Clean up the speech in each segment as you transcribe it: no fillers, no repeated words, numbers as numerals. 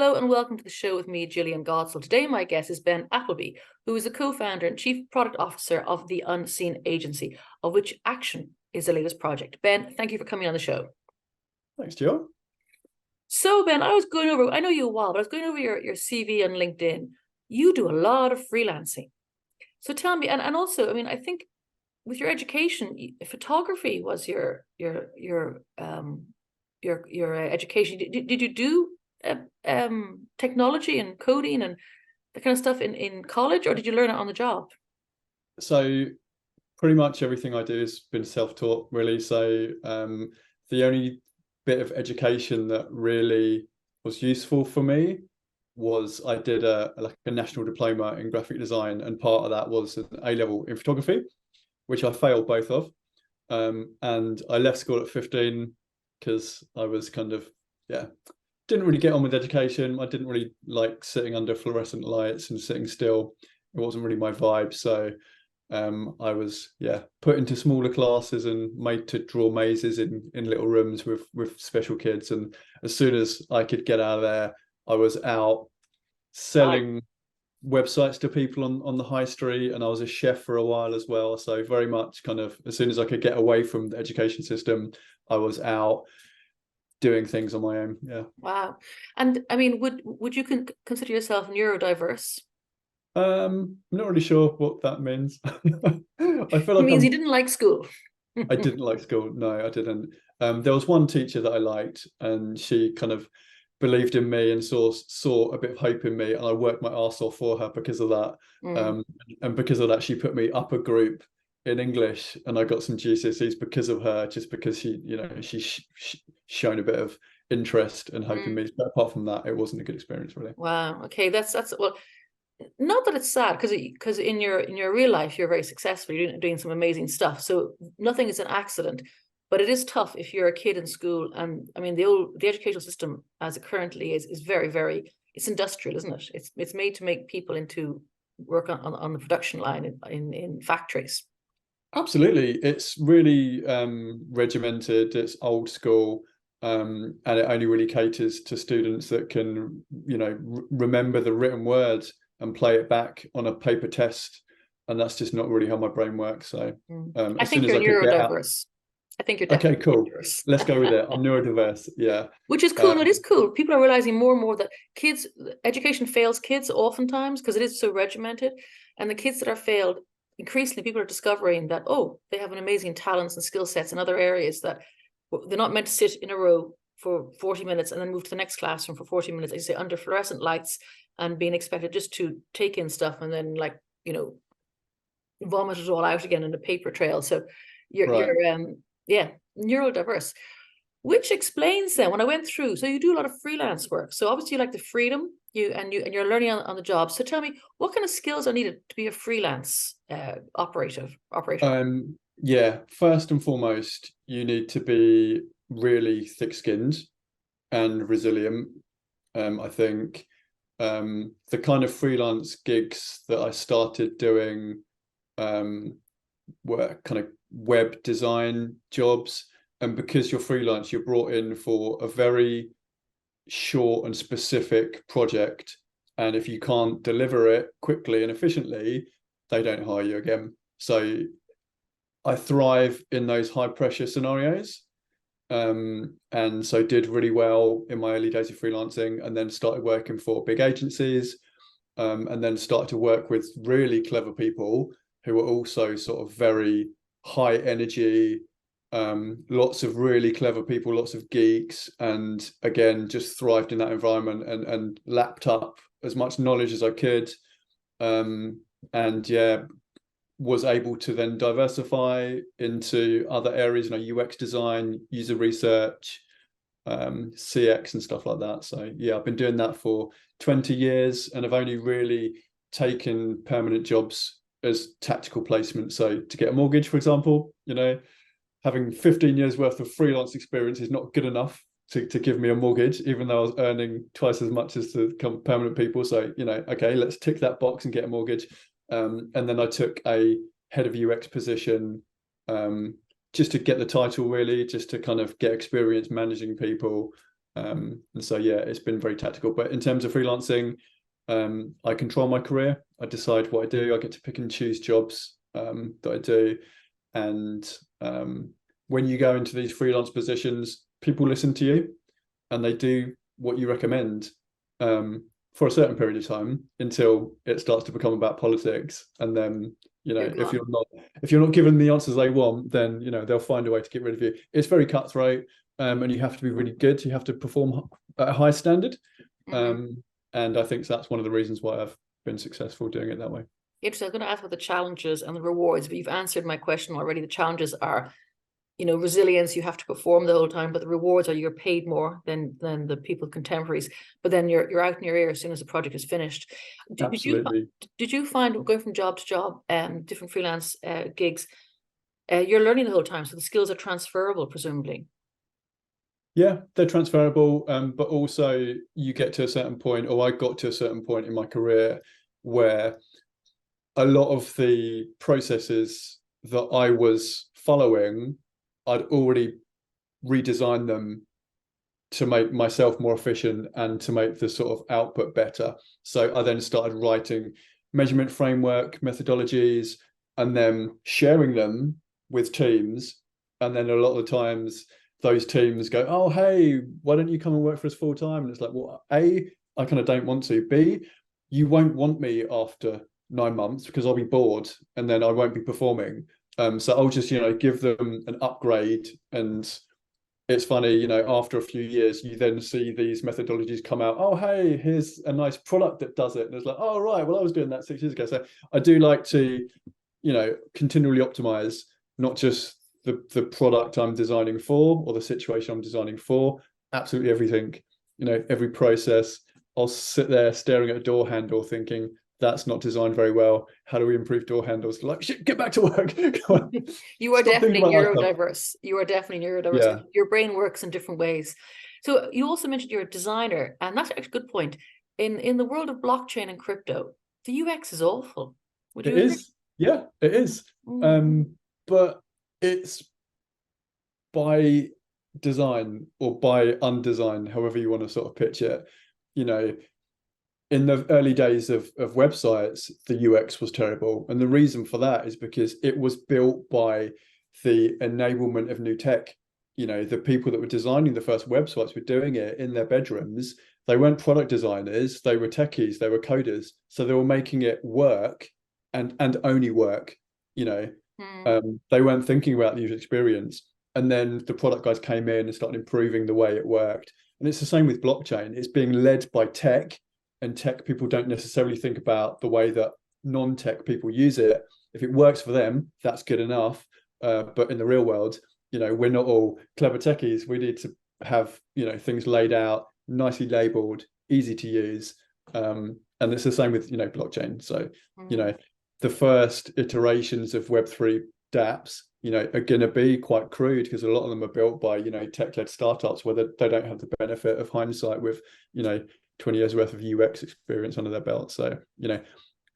Hello and welcome to the show with me, Jillian Godsil. Today my guest is Ben Appleby, who is the co-founder and chief product officer of The Unseen Agency, of which Action is the latest project. Ben, thank you for coming on the show. Thanks, Jill. So Ben, I know you a while, but I was going over your CV on LinkedIn. You do a lot of freelancing. So tell me, and also, I mean, I think with your education, photography was your education. Did you do technology and coding and that kind of stuff in college, or did you learn it on the job? So pretty much everything I do has been self-taught, really. So the only bit of education that really was useful for me was I did a national diploma in graphic design, and part of that was an A-level in photography, which I failed both of. And I left school at 15 because I was didn't really get on with education. I didn't really like sitting under fluorescent lights and sitting still. It wasn't really my vibe. So I was put into smaller classes and made to draw mazes in little rooms with special kids. And as soon as I could get out of there, I was out selling websites to people on the high street, and I was a chef for a while as well. So very much kind of as soon as I could get away from the education system, I was out doing things on my own. Yeah. Wow. And I mean, would you consider yourself neurodiverse? I'm not really sure what that means. I feel like it means you didn't like school. I didn't like school. No, I didn't. There was one teacher that I liked, and she kind of believed in me and saw a bit of hope in me, and I worked my arse off for her because of that. And because of that, she put me up a group in English, and I got some GCSEs because of her, just because she's shown a bit of interest and hope in me. But apart from that, it wasn't a good experience, really. Wow. Okay, that's well, not that it's sad, because in your real life you're very successful. You're doing some amazing stuff. So nothing is an accident. But it is tough if you're a kid in school, and I mean the educational system as it currently is very, very, it's industrial, isn't it? It's made to make people into work on the production line in factories. Absolutely, it's really regimented. It's old school, and it only really caters to students that can, remember the written word and play it back on a paper test. And that's just not really how my brain works. So I think you're neurodiverse. I think you're definitely okay, cool. Let's go with it. I'm neurodiverse. Yeah. Which is cool. It is cool. People are realizing more and more that education fails kids oftentimes because it is so regimented. And the kids that are failed, increasingly people are discovering that, they have an amazing talents and skill sets in other areas, that they're not meant to sit in a row for 40 minutes and then move to the next classroom for 40 minutes, as you say, under fluorescent lights, and being expected just to take in stuff and then vomit it all out again in a paper trail. So you're neurodiverse, which explains then when I went through. So you do a lot of freelance work. So obviously you like the freedom, you're learning on the job. So tell me, what kind of skills are needed to be a freelance operator? First and foremost, you need to be really thick-skinned and resilient. I think the kind of freelance gigs that I started doing were kind of web design jobs, and because you're freelance, you're brought in for a very short and specific project, and if you can't deliver it quickly and efficiently, they don't hire you again. So I thrive in those high pressure scenarios, and so did really well in my early days of freelancing, and then started working for big agencies, and then started to work with really clever people who were also sort of very high energy, lots of really clever people, lots of geeks, and again just thrived in that environment and lapped up as much knowledge as I could, was able to then diversify into other areas, UX design, user research, CX and stuff like that. So I've been doing that for 20 years, and I've only really taken permanent jobs as tactical placement. So to get a mortgage, for example, having 15 years worth of freelance experience is not good enough to give me a mortgage, even though I was earning twice as much as the permanent people. So, okay, let's tick that box and get a mortgage. And then I took a head of UX position, just to get the title, really, just to kind of get experience managing people. And so, yeah, it's been very tactical. But in terms of freelancing, I control my career. I decide what I do. I get to pick and choose jobs that I do. And when you go into these freelance positions, people listen to you and they do what you recommend for a certain period of time until it starts to become about politics. And then, you know, if you're not given the answers they want, then, you know, they'll find a way to get rid of you. It's very cutthroat, and you have to be really good. You have to perform at a high standard. And I think that's one of the reasons why I've been successful doing it that way. Interesting. I was going to ask about the challenges and the rewards, but you've answered my question already. The challenges are, you know, resilience, you have to perform the whole time, but the rewards are you're paid more than the people contemporaries, but then you're out in your ear as soon as the project is finished. Absolutely. Did you find going from job to job, different freelance gigs, you're learning the whole time, so the skills are transferable, presumably? Yeah, they're transferable, but also you get to a certain point, or I got to a certain point in my career where a lot of the processes that I was following, I'd already redesigned them to make myself more efficient and to make the sort of output better. So I then started writing measurement framework methodologies and then sharing them with teams. And then a lot of the times those teams go, oh, hey, why don't you come and work for us full time? And it's like, well, A, I kind of don't want to. B, you won't want me after 9 months because I'll be bored and then I won't be performing. So I'll just, you know, give them an upgrade. And it's funny, you know, after a few years, you then see these methodologies come out. Oh, hey, here's a nice product that does it. And it's like, oh, right, well, I was doing that 6 years ago. So I do like to, you know, continually optimize, not just the product I'm designing for or the situation I'm designing for, absolutely everything, you know, every process. I'll sit there staring at a door handle thinking, that's not designed very well. How do we improve door handles? Like, shit, get back to work. You are definitely neurodiverse. You are definitely neurodiverse. Yeah. Your brain works in different ways. So you also mentioned you're a designer, and that's actually a good point. In the world of blockchain and crypto, the UX is awful. Would you agree? It is. Yeah, it is. But it's by design or by undesign, however you want to sort of pitch it. You know, in the early days of websites, the UX was terrible. And the reason for that is because it was built by the enablement of new tech. You know, the people that were designing the first websites were doing it in their bedrooms. They weren't product designers, they were techies, they were coders. So they were making it work and only work, you know. They weren't thinking about the user experience. And then the product guys came in and started improving the way it worked. And it's the same with blockchain. It's being led by tech, and tech people don't necessarily think about the way that non-tech people use it. If it works for them, that's good enough. But in the real world, you know, we're not all clever techies. We need to have, you know, things laid out, nicely labeled, easy to use. And it's the same with, you know, blockchain. So, you know, the first iterations of Web3 dApps, you know, are going to be quite crude because a lot of them are built by, you know, tech-led startups where they don't have the benefit of hindsight with, you know, 20 years worth of UX experience under their belt. So, you know,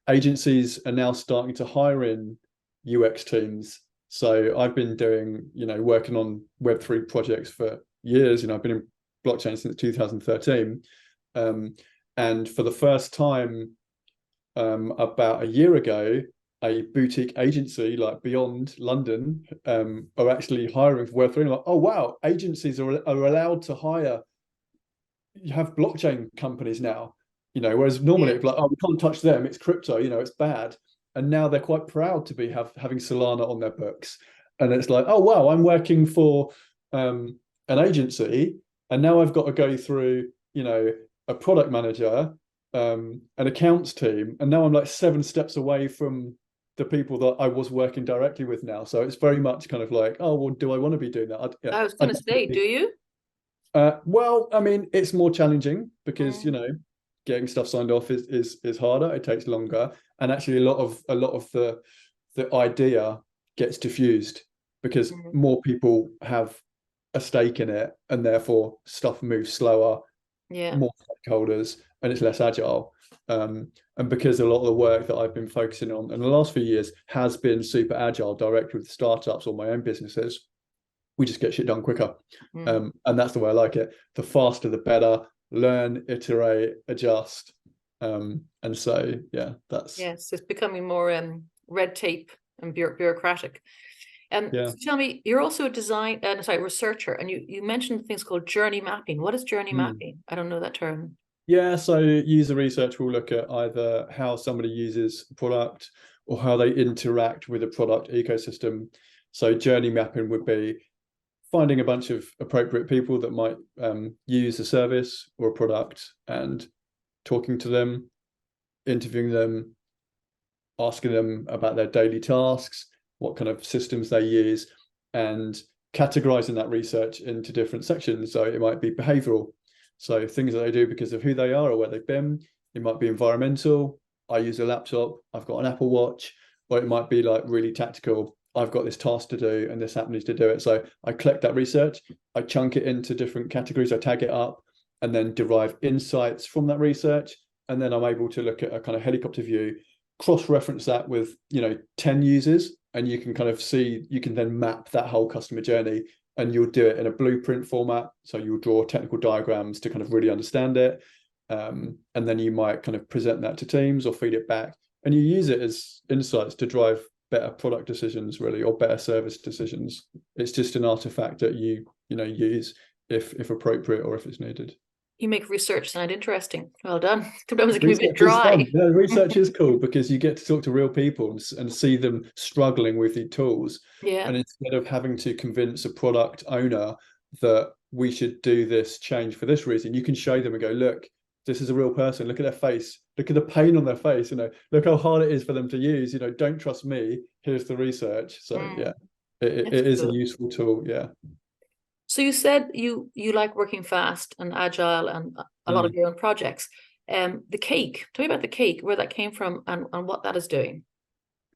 agencies are now starting to hire in UX teams. So I've been doing, you know, working on Web3 projects for years. You know, I've been in blockchain since 2013. And for the first time, about a year ago, a boutique agency like Beyond London are actually hiring for Web3. Like, oh, wow, agencies are allowed to hire. You have blockchain companies now, you know, whereas normally it's like, oh, we can't touch them, it's crypto, you know, it's bad. And now they're quite proud to be having Solana on their books. And it's like, oh, wow, I'm working for an agency, and now I've got to go through, you know, a product manager, an accounts team, and now I'm like 7 steps away from the people that I was working directly with now. So it's very much kind of like, oh, well, do I want to be doing that? I was going to say, do you? Well, I mean, it's more challenging because, you know, getting stuff signed off is harder. It takes longer, and actually a lot of the idea gets diffused because more people have a stake in it, and therefore stuff moves slower. More stakeholders, and it's less agile. And because a lot of the work that I've been focusing on in the last few years has been super agile, direct with startups or my own businesses, we just get shit done quicker. Mm. And that's the way I like it. The faster, the better. Learn, iterate, adjust. And so, yeah, that's... Yes, it's becoming more red tape and bureaucratic. Yeah. So tell me, you're also a researcher, and you mentioned things called journey mapping. What is journey mapping? I don't know that term. Yeah, so user research will look at either how somebody uses a product or how they interact with a product ecosystem. So journey mapping would be finding a bunch of appropriate people that might use a service or a product and talking to them, interviewing them, asking them about their daily tasks, what kind of systems they use, and categorizing that research into different sections. So it might be behavioral. So things that they do because of who they are or where they've been. It might be environmental. I use a laptop. I've got an Apple Watch. Or it might be like really tactical. I've got this task to do and this happens to do it. So I collect that research. I chunk it into different categories. I tag it up and then derive insights from that research. And then I'm able to look at a kind of helicopter view, cross-reference that with, 10 users. And you can kind of see, you can then map that whole customer journey, and you'll do it in a blueprint format. So you'll draw technical diagrams to kind of really understand it. And then you might kind of present that to teams or feed it back. And you use it as insights to drive better product decisions, really, or better service decisions. It's just an artifact that you use if appropriate or if it's needed. You make research sound interesting. Well done. Sometimes it can Research be a bit is dry. fun. No, research is cool because you get to talk to real people and see them struggling with the tools. Yeah. And instead of having to convince a product owner that we should do this change for this reason, you can show them and go, look, this is a real person. Look at their face. Look at the pain on their face. Look how hard it is for them to use. Don't trust me. Here's the research. So yeah, it is a useful tool. Yeah. So you said you like working fast and agile and a lot of your own projects. The cake, tell me about the cake, where that came from and what that is doing.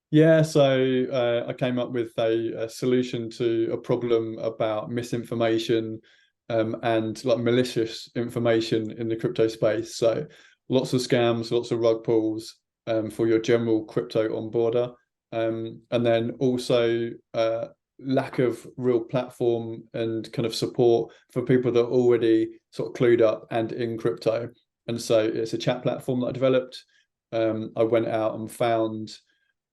Yeah, so I came up with a solution to a problem about misinformation and like malicious information in the crypto space. So lots of scams, lots of rug pulls for your general crypto onboarder. And then also lack of real platform and kind of support for people that are already sort of clued up and in crypto. And so it's a chat platform that I developed. I went out and found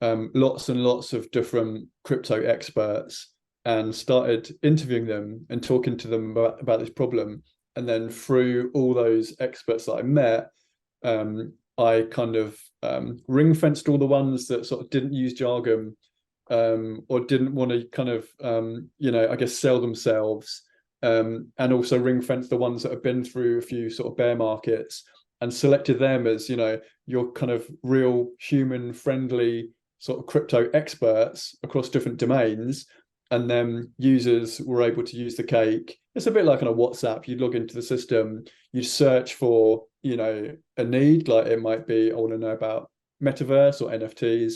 lots and lots of different crypto experts and started interviewing them and talking to them about this problem. And then through all those experts that I met, I kind of ring fenced all the ones that sort of didn't use jargon or didn't want to kind of, I guess, sell themselves, and also ring fence the ones that have been through a few sort of bear markets and selected them as, your kind of real human friendly sort of crypto experts across different domains. And then users were able to use the cake. It's a bit like on a WhatsApp. You'd log into the system, you'd search for, a need, like it might be, I want to know about metaverse or NFTs.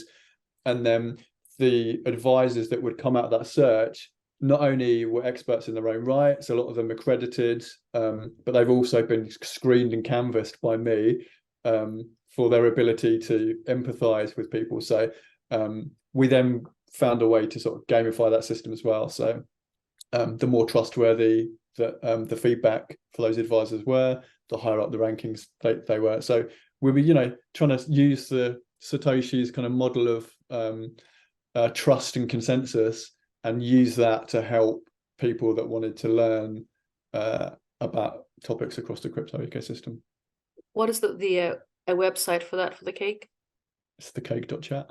And then the advisors that would come out of that search not only were experts in their own right, so a lot of them accredited, but they've also been screened and canvassed by me for their ability to empathize with people. So we then found a way to sort of gamify that system as well. So the more trustworthy that the feedback for those advisors were, the higher up the rankings they were. So we were, trying to use the Satoshi's kind of model of trust and consensus and use that to help people that wanted to learn about topics across the crypto ecosystem. What is a website for that, for the cake? It's thecake.chat.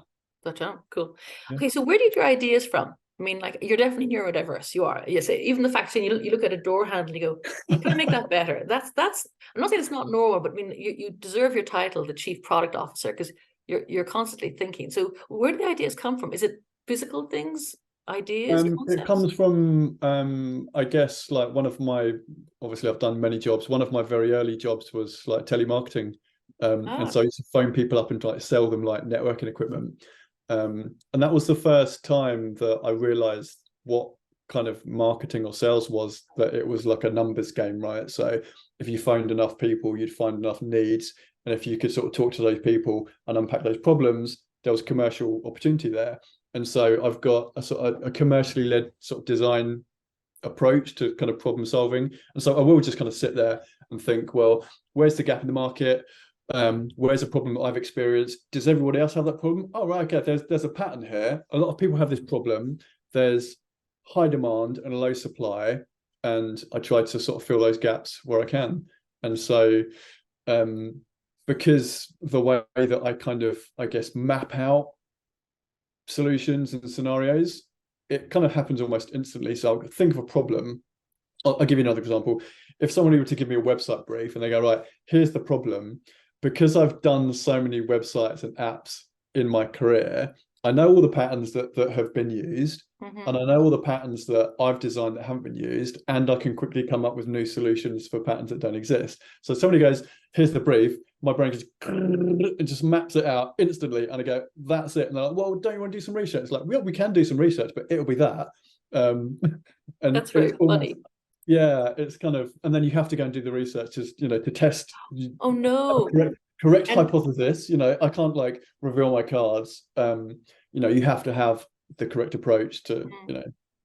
Cool. Yeah. Okay, so where do you get your ideas from? I mean, like, you're definitely neurodiverse. You are. Yes, even the fact that you look at a door handle and you go, "Can I make that better?" That's. I'm not saying it's not normal, but I mean, you deserve your title, the chief product officer, because you're constantly thinking. So where do the ideas come from? Is it physical things, ideas, concepts? It comes from, I guess, like obviously I've done many jobs. One of my very early jobs was like telemarketing. And so I used to phone people up and like sell them like networking equipment. And that was the first time that I realized what kind of marketing or sales was, that it was like a numbers game, right? So if you phoned enough people, you'd find enough needs. And if you could sort of talk to those people and unpack those problems, there was commercial opportunity there. And so I've got a sort of a commercially led sort of design approach to kind of problem solving. And so I will just kind of sit there and think, well, where's the gap in the market? Where's a problem that I've experienced? Does everybody else have that problem? Oh, right, okay, there's a pattern here. A lot of people have this problem. There's high demand and a low supply, and I try to sort of fill those gaps where I can. And so because the way that I kind of, I guess, map out solutions and scenarios, it kind of happens almost instantly. So I'll think of a problem. I'll give you another example. If somebody were to give me a website brief and they go, right, here's the problem, because I've done so many websites and apps in my career, I know all the patterns that have been used, and I know all the patterns that I've designed that haven't been used, and I can quickly come up with new solutions for patterns that don't exist. So somebody goes, here's the brief, my brain just it just maps it out instantly, and I go, that's it. And they're like, well, don't you want to do some research? It's like, well, we can do some research, but it'll be that. And that's very funny. Yeah, it's kind of, and then you have to go and do the research just, to test. Oh no. Correct hypothesis. I can't like reveal my cards. You have to have the correct approach to,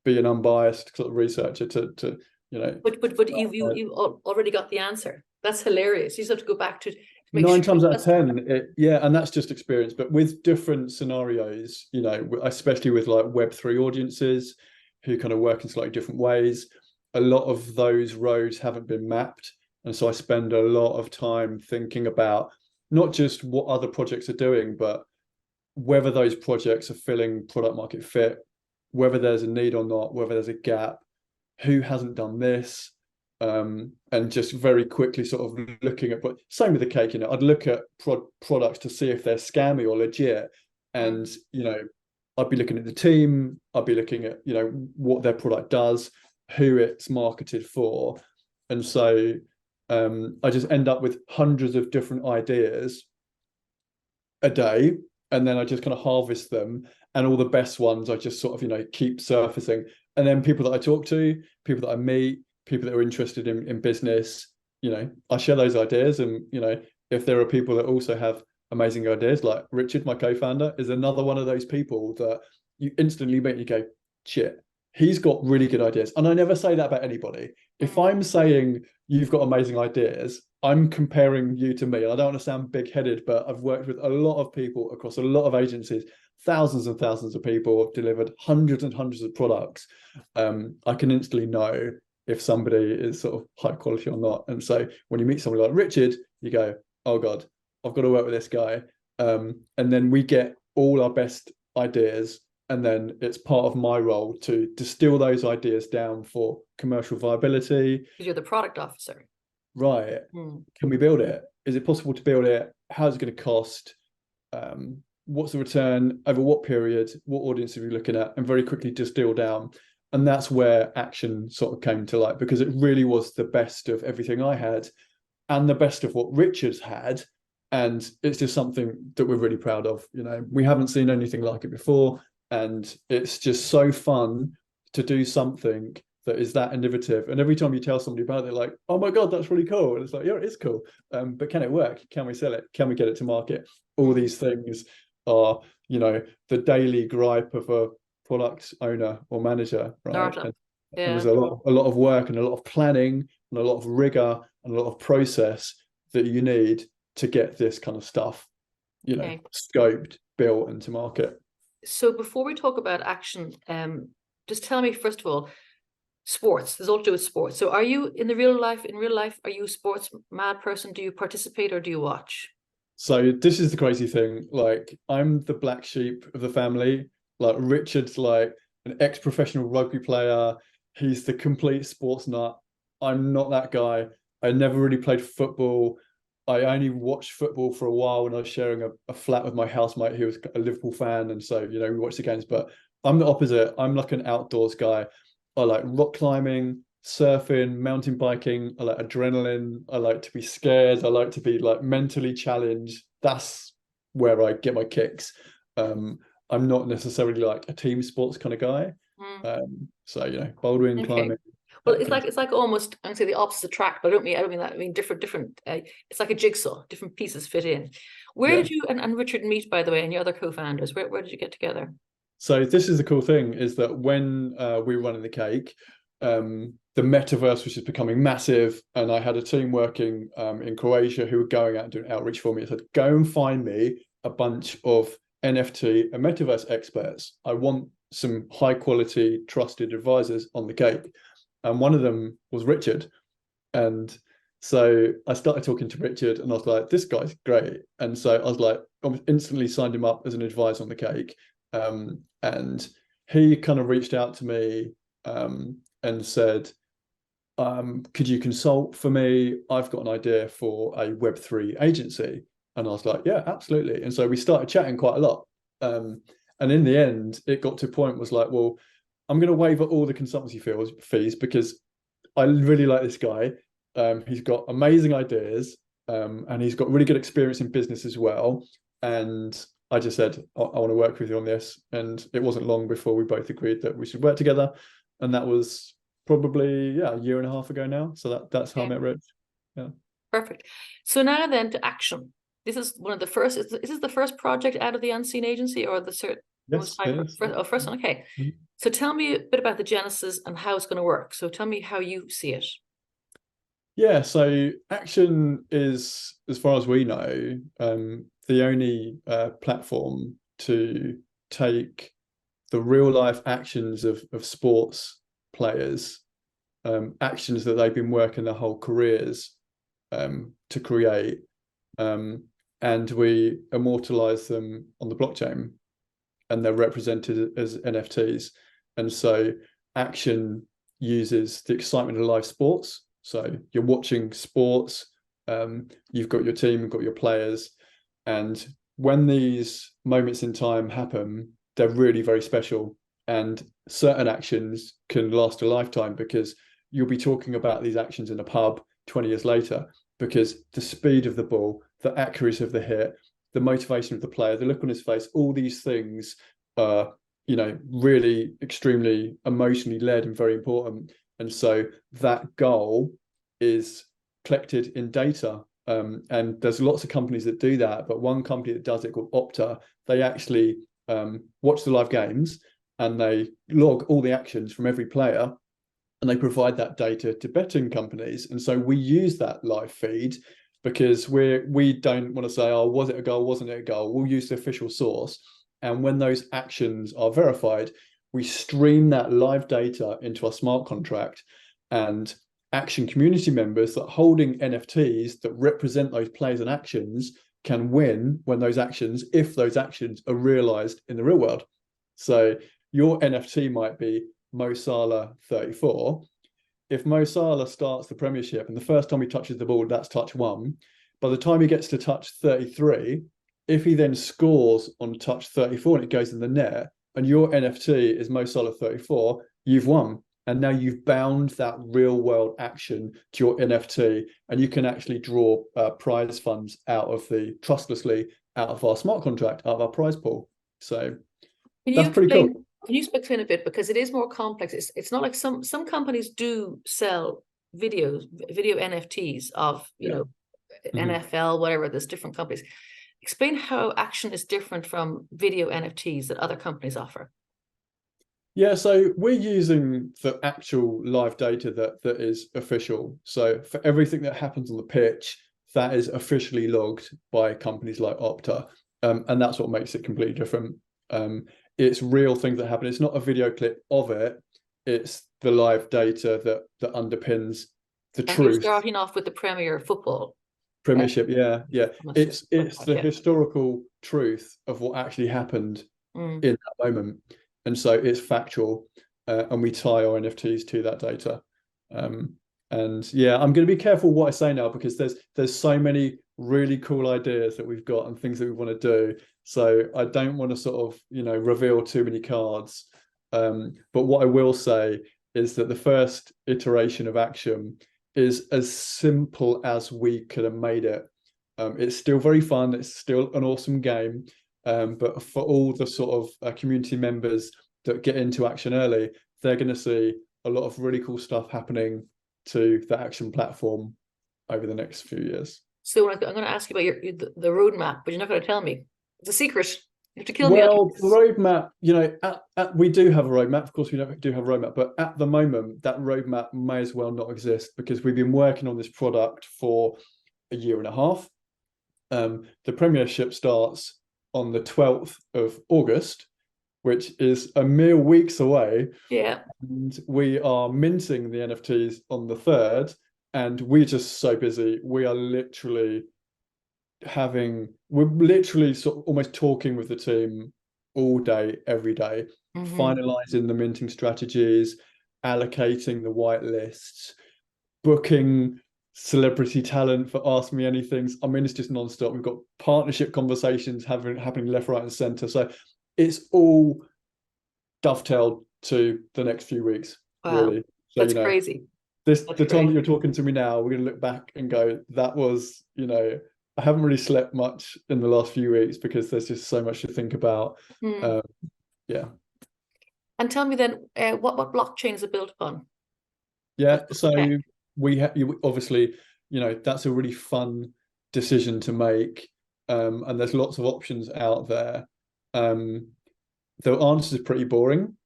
be an unbiased sort of researcher to. But you've already got the answer. That's hilarious. You just have to go back to make 9 times out of 10, and that's just experience. But with different scenarios, especially with like Web3 audiences who kind of work in slightly different ways, a lot of those roads haven't been mapped. And so I spend a lot of time thinking about not just what other projects are doing, but whether those projects are filling product market fit, whether there's a need or not, whether there's a gap, who hasn't done this, and just very quickly sort of looking at, but same with the cake, I'd look at products to see if they're scammy or legit. And, I'd be looking at the team, I'd be looking at, what their product does, who it's marketed for. And so I just end up with hundreds of different ideas a day, and then I just kind of harvest them, and all the best ones I just sort of keep surfacing. And then people that I talk to, people that I meet, people that are interested in business, I share those ideas. And if there are people that also have amazing ideas, like Richard, my co-founder, is another one of those people that you instantly meet and you go, shit, he's got really good ideas. And I never say that about anybody. If I'm saying you've got amazing ideas, I'm comparing you to me. And I don't want to sound big-headed, but I've worked with a lot of people across a lot of agencies, thousands and thousands of people. Have delivered hundreds and hundreds of products. I can instantly know if somebody is sort of high quality or not. And so when you meet somebody like Richard, you go, oh God, I've got to work with this guy. And then we get all our best ideas. And then it's part of my role to distill those ideas down for commercial viability. Because you're the product officer. Right. Can we build it? Is it possible to build it? How's it going to cost? What's the return? Over what period? What audience are we looking at? And very quickly distill down. And that's where action sort of came to light, because it really was the best of everything I had and the best of what Richard's had. And it's just something that we're really proud of. We haven't seen anything like it before. And it's just so fun to do something that is that innovative. And every time you tell somebody about it, like, oh my God, that's really cool. And it's like, yeah, it is cool. But can it work? Can we sell it? Can we get it to market? All these things are, the daily gripe of a product owner or manager, right? And there's a lot of work and a lot of planning and a lot of rigor and a lot of process that you need to get this kind of stuff, scoped, built, and to market. So before we talk about action, just tell me, first of all, sports, there's all to do with sports. So are you in real life, are you a sports mad person? Do you participate or do you watch? So this is the crazy thing. Like, I'm the black sheep of the family. Like, Richard's like an ex-professional rugby player. He's the complete sports nut. I'm not that guy. I never really played football. I only watched football for a while when I was sharing a flat with my housemate who was a Liverpool fan. And so, we watched the games, but I'm the opposite. I'm like an outdoors guy. I like rock climbing, surfing, mountain biking. I like adrenaline. I like to be scared. I like to be like mentally challenged. That's where I get my kicks. I'm not necessarily like a team sports kind of guy. So, bouldering, climbing. Well, it's like almost, I'm gonna say the opposite track, but I don't mean that. I mean different. It's like a jigsaw. Different pieces fit in. Where did you and Richard meet, by the way, and your other co-founders? Where did you get together? So this is the cool thing, is that when we were running the cake, the metaverse, which is becoming massive. And I had a team working in Croatia who were going out and doing outreach for me. I said, go and find me a bunch of NFT and metaverse experts. I want some high quality, trusted advisors on the cake. And one of them was Richard. And so I started talking to Richard and I was like, this guy's great. And so I was like, I instantly signed him up as an advisor on the cake. And he kind of reached out to me and said, could you consult for me? I've got an idea for a Web3 agency. And I was like, yeah, absolutely. And so we started chatting quite a lot. And in the end, it got to a point was like, well, I'm going to waive all the consultancy fees because I really like this guy. He's got amazing ideas and he's got really good experience in business as well. And I just said, I want to work with you on this. And it wasn't long before we both agreed that we should work together. And that was probably, a year and a half ago now. So that's how I met Rich. Yeah. Perfect. So now then to action. This is one of the first, is this the first project out of the Unseen Agency or the Yes, first one? Okay. Mm-hmm. So tell me a bit about the genesis and how it's going to work. So tell me how you see it. Yeah, so Action is, as far as we know, the only platform to take the real life actions of sports players, actions that they've been working their whole careers to create, and we immortalize them on the blockchain, and they're represented as NFTs. And so Action uses the excitement of live sports. So you're watching sports, you've got your team, you've got your players. And when these moments in time happen, they're really very special. And certain actions can last a lifetime because you'll be talking about these actions in a pub 20 years later, because the speed of the ball, the accuracy of the hit, the motivation of the player, the look on his face, all these things are, really extremely emotionally led and very important. And so that goal is collected in data. And there's lots of companies that do that, but one company that does it called Opta, they actually watch the live games and they log all the actions from every player and they provide that data to betting companies. And so we use that live feed because we don't want to say, oh, was it a goal, wasn't it a goal? We'll use the official source. And when those actions are verified, we stream that live data into our smart contract, and Action community members that are holding NFTs that represent those players and actions can win when those actions, if those actions are realized in the real world. So your NFT might be Mo Salah 34. If Mo Salah starts the Premiership and the first time he touches the ball, that's touch 1. By the time he gets to touch 33, if he then scores on touch 34 and it goes in the net, and your NFT is Mo Salah 34, you've won. And now you've bound that real world action to your NFT, and you can actually draw prize funds trustlessly out of our smart contract, out of our prize pool. So that's pretty cool. Can you explain a bit, because it is more complex? It's not like some companies do sell video NFTs of NFL, whatever. There's different companies. Explain how Action is different from video NFTs that other companies offer. Yeah, so we're using the actual live data that is official. So for everything that happens on the pitch, that is officially logged by companies like Opta. And that's what makes it completely different. It's real things that happen. It's not a video clip of it. It's the live data that underpins the truth. You're starting off with the Premiership, yeah. It's the historical truth of what actually happened in that moment. And so it's factual, and we tie our NFTs to that data. And yeah, I'm going to be careful what I say now, because there's so many really cool ideas that we've got and things that we want to do. So I don't want to sort of, reveal too many cards. But what I will say is that the first iteration of Action is as simple as we could have made it. It's still very fun. It's still an awesome game. But for all the sort of community members that get into Action early, they're going to see a lot of really cool stuff happening to the Action platform over the next few years. So I'm going to ask you about the roadmap, but you're not going to tell me. It's a secret. You have to kill me. Well, the roadmap, you know, we do have a roadmap. Of course, we do have a roadmap, but at the moment, that roadmap may as well not exist because we've been working on this product for a year and a half. The Premiership starts on the 12th of August, which is a mere weeks away. Yeah. And we are minting the NFTs on the 3rd, and we're just so busy. We're literally sort of almost talking with the team all day, every day, finalizing the minting strategies, allocating the white lists, booking celebrity talent for Ask Me Anythings. I mean, it's just nonstop. We've got partnership conversations happening left, right, and center. So it's all dovetailed to the next few weeks, really. So, that's crazy. The time that you're talking to me now, we're going to look back and go, that was, you know, I haven't really slept much in the last few weeks because there's just so much to think about. Yeah. And tell me then, what blockchain is it built upon? Yeah, so you obviously, you know, that's a really fun decision to make, and there's lots of options out there. The answer is pretty boring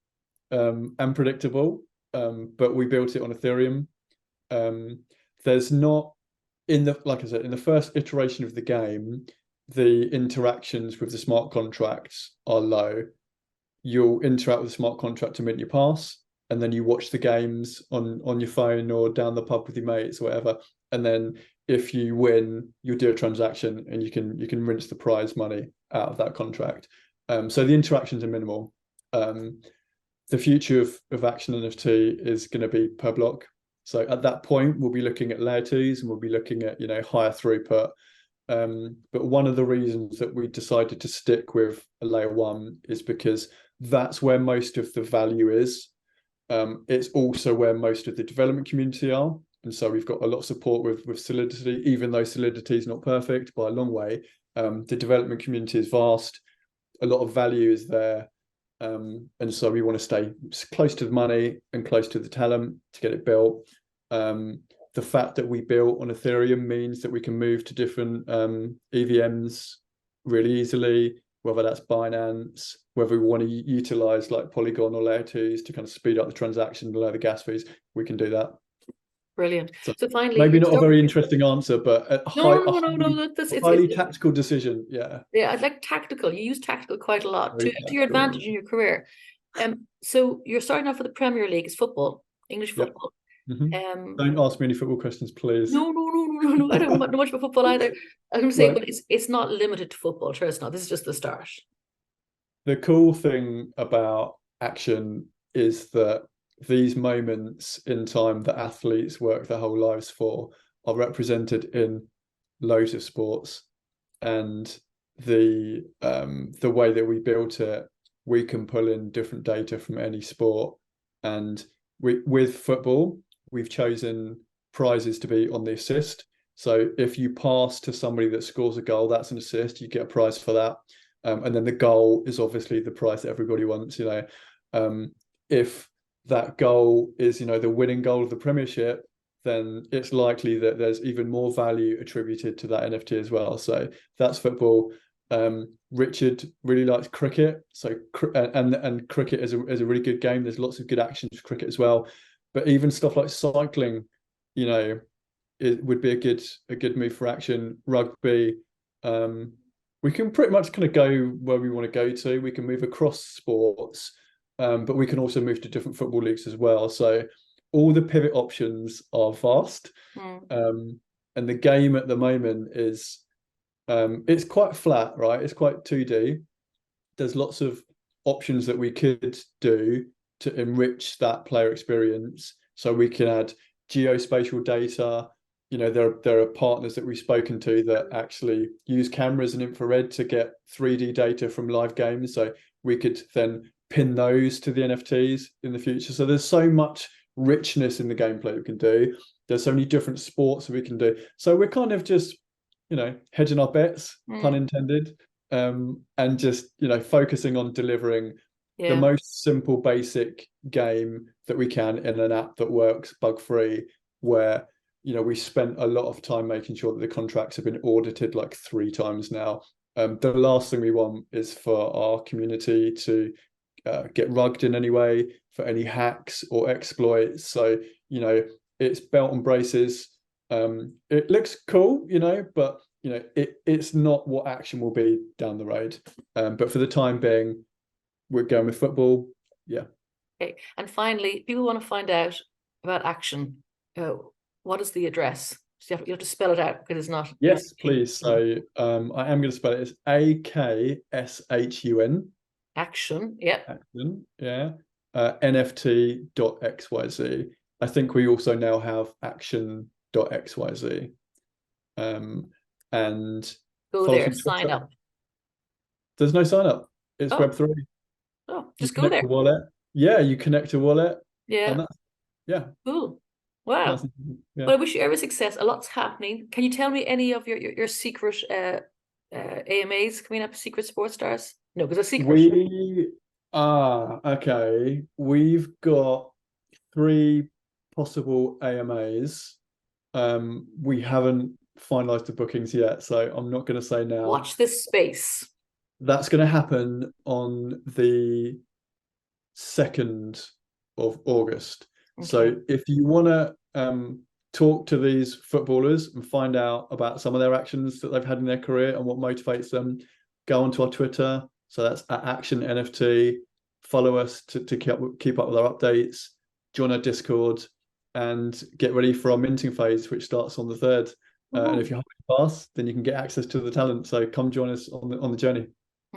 and predictable, but we built it on Ethereum. There's not, like I said, in the first iteration of the game, the interactions with the smart contracts are low. You'll interact with the smart contract to mint your pass, and then you watch the games on your phone or down the pub with your mates or whatever. And then if you win, you'll do a transaction and you can rinse the prize money out of that contract. So the interactions are minimal. The future of Action NFT is going to be per block. So at that point, we'll be looking at layer 2s and we'll be looking at, you know, higher throughput. But one of the reasons that we decided to stick with a layer 1 is because that's where most of the value is. It's also where most of the development community are. And so we've got a lot of support with Solidity, even though Solidity is not perfect by a long way. The development community is vast. A lot of value is there. And so we want to stay close to the money and close to the talent to get it built. The fact that we built on Ethereum means that we can move to different EVMs really easily, whether that's Binance, whether we want to utilize like Polygon or layer 2s to kind of speed up the transaction and lower the gas fees, we can do that. Brilliant. So finally, maybe not a very interesting answer, but a highly tactical decision. Yeah. Yeah, I'd like tactical. You use tactical quite a lot to your advantage in your career. So you're starting off with the Premier League, it's football, English football. Don't ask me any football questions, please. No. I don't know much about football either. I'm going to say, but it's not limited to football. Sure, it's not. This is just the start. The cool thing about Action is that these moments in time that athletes work their whole lives for are represented in loads of sports. And the way that we built it, we can pull in different data from any sport. And with football, we've chosen prizes to be on the assist. So if you pass to somebody that scores a goal, that's an assist, you get a prize for that. And then the goal is obviously the prize that everybody wants, you know. If that goal is, you know, the winning goal of the Premiership, then it's likely that there's even more value attributed to that NFT as well. So that's football. Richard really likes cricket, so and cricket is a really good game. There's lots of good actions for cricket as well. But even stuff like cycling, you know, it would be a good move for Action. Rugby, we can pretty much kind of go where we want to go to. We can move across sports, but we can also move to different football leagues as well. So all the pivot options are vast. And the game at the moment is, it's quite flat, right? It's quite 2D. There's lots of options that we could do to enrich that player experience. So we can add geospatial data. You know, there are partners that we've spoken to that actually use cameras and infrared to get 3D data from live games. So we could then pin those to the NFTs in the future. So there's so much richness in the gameplay we can do. There's so many different sports that we can do. So we're kind of just, you know, hedging our bets, pun intended, and just, you know, focusing on delivering the most simple, basic game that we can in an app that works bug-free, where, you know, we spent a lot of time making sure that the contracts have been audited like 3 times now. The last thing we want is for our community to get rugged in any way, for any hacks or exploits. So, you know, it's belt and braces. It looks cool, you know, but you know, it's not what action will be down the road. But for the time being, we're going with football. Yeah. Okay. And finally, people want to find out about action. What is the address? So you have to spell it out because it's not. Yes, please. So I am going to spell it. It's AKSHUN. Action. Yeah. Action. Yeah. NFT.xyz. I think we also now have action.xyz. And go there, sign up. There's no sign up. It's Web3. Oh, just go there. The wallet. Yeah, you connect a wallet. Yeah. And yeah. Cool. Wow. Yeah. Well, I wish you every success. A lot's happening. Can you tell me any of your secret AMAs coming up? Secret sports stars? No, because a secret. Okay. We've got 3 possible AMAs. We haven't finalized the bookings yet, so I'm not going to say now. Watch this space. That's going to happen on the 2nd of August. Okay. So if you want to talk to these footballers and find out about some of their actions that they've had in their career and what motivates them, go onto our Twitter. So that's @ActionNFT. Follow us to keep up with our updates. Join our Discord and get ready for our minting phase, which starts on the 3rd. And if you're happy to pass, then you can get access to the talent. So come join us on the journey.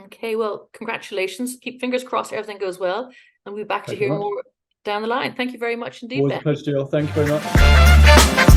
Okay, well, congratulations. Keep fingers crossed everything goes well. And we'll be back to hear more down the line. Thank you very much indeed, Ben. Always a pleasure, Jill. Thank you very much.